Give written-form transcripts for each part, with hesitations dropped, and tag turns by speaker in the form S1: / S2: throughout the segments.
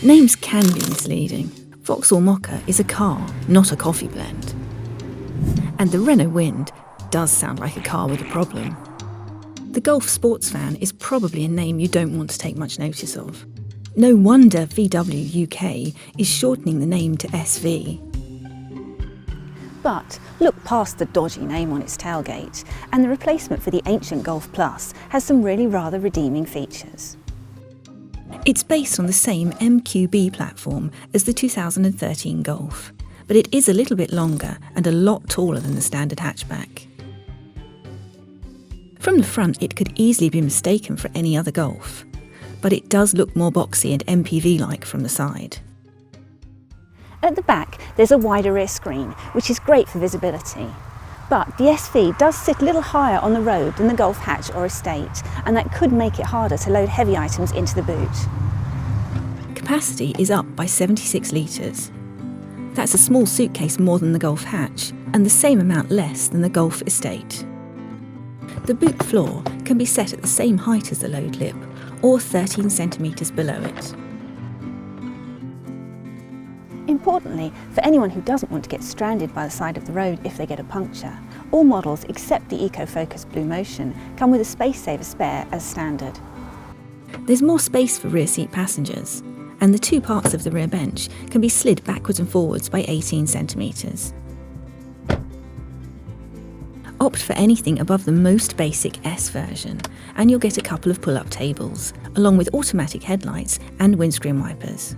S1: Names can be misleading. Vauxhall Mocha is a car, not a coffee blend. And the Renault Wind does sound like a car with a problem. The Golf Sportsvan is probably a name you don't want to take much notice of. No wonder VW UK is shortening the name to SV.
S2: But look past the dodgy name on its tailgate, and the replacement for the ancient Golf Plus has some really rather redeeming features.
S1: It's based on the same MQB platform as the 2013 Golf, but it is a little bit longer and a lot taller than the standard hatchback. From the front, it could easily be mistaken for any other Golf, but it does look more boxy and MPV-like from the side.
S2: At the back, there's a wider rear screen, which is great for visibility. But the SV does sit a little higher on the road than the Golf hatch or estate, and that could make it harder to load heavy items into the boot.
S1: Capacity is up by 76 litres. That's a small suitcase more than the Golf hatch, and the same amount less than the Golf estate. The boot floor can be set at the same height as the load lip, or 13 centimetres below it.
S2: Importantly, for anyone who doesn't want to get stranded by the side of the road if they get a puncture, all models except the Eco-Focus Blue Motion come with a space saver spare as standard.
S1: There's more space for rear seat passengers, and the two parts of the rear bench can be slid backwards and forwards by 18 centimetres. Opt for anything above the most basic S version, and you'll get a couple of pull-up tables, along with automatic headlights and windscreen wipers.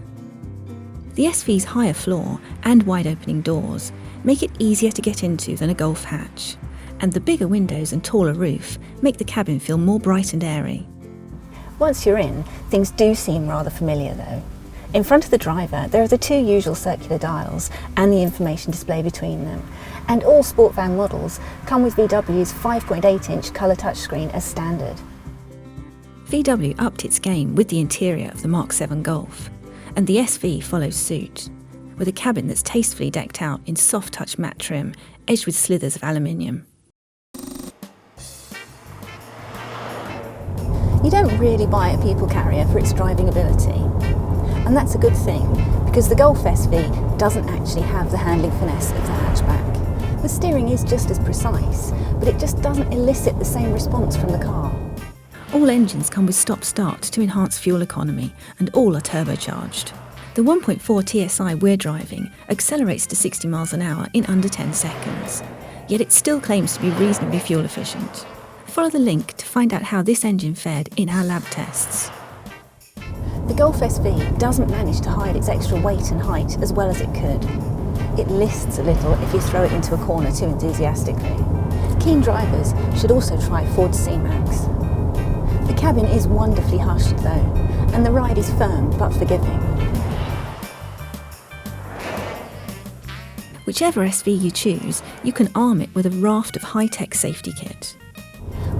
S1: The SV's higher floor and wide-opening doors make it easier to get into than a Golf hatch, and the bigger windows and taller roof make the cabin feel more bright and airy.
S2: Once you're in, things do seem rather familiar though. In front of the driver, there are the two usual circular dials and the information display between them, and all Sportvan models come with VW's 5.8-inch colour touchscreen as standard.
S1: VW upped its game with the interior of the Mark VII Golf, and the SV follows suit, with a cabin that's tastefully decked out in soft-touch matte trim, edged with slithers of aluminium.
S2: You don't really buy a people carrier for its driving ability, and that's a good thing, because the Golf SV doesn't actually have the handling finesse of the hatchback. The steering is just as precise, but it just doesn't elicit the same response from the car.
S1: All engines come with stop-start to enhance fuel economy, and all are turbocharged. The 1.4 TSI we're driving accelerates to 60 miles an hour in under 10 seconds, yet it still claims to be reasonably fuel efficient. Follow the link to find out how this engine fared in our lab tests.
S2: The Golf SV doesn't manage to hide its extra weight and height as well as it could. It lists a little if you throw it into a corner too enthusiastically. Keen drivers should also try Ford C-Max. The cabin is wonderfully hushed though, and the ride is firm but forgiving.
S1: Whichever SV you choose, you can arm it with a raft of high-tech safety kit.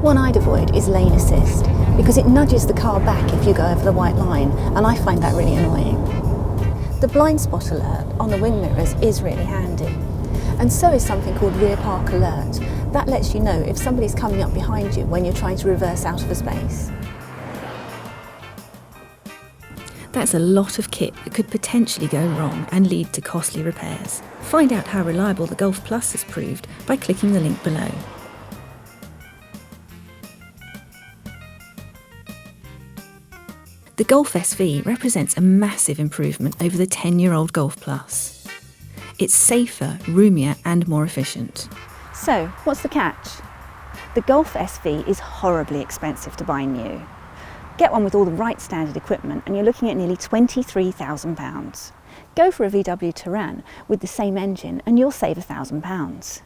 S2: One I'd avoid is lane assist, because it nudges the car back if you go over the white line, and I find that really annoying. The blind spot alert on the wing mirrors is really handy, and so is something called rear park alert. That lets you know if somebody's coming up behind you when you're trying to reverse out of a space.
S1: That's a lot of kit that could potentially go wrong and lead to costly repairs. Find out how reliable the Golf Plus has proved by clicking the link below. The Golf SV represents a massive improvement over the 10-year-old Golf Plus. It's safer, roomier and more efficient.
S2: So, what's the catch? The Golf SV is horribly expensive to buy new. Get one with all the right standard equipment and you're looking at nearly £23,000. Go for a VW Touran with the same engine and you'll save £1,000.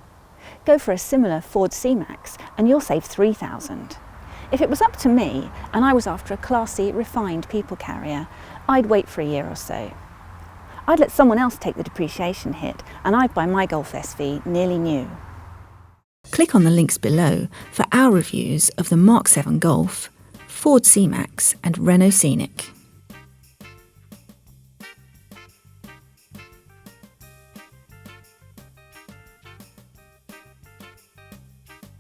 S2: Go for a similar Ford C-Max and you'll save £3,000. If it was up to me and I was after a classy, refined people carrier, I'd wait for a year or so. I'd let someone else take the depreciation hit and I'd buy my Golf SV nearly new.
S1: Click on the links below for our reviews of the Mark VII Golf, Ford C-Max and Renault Scenic.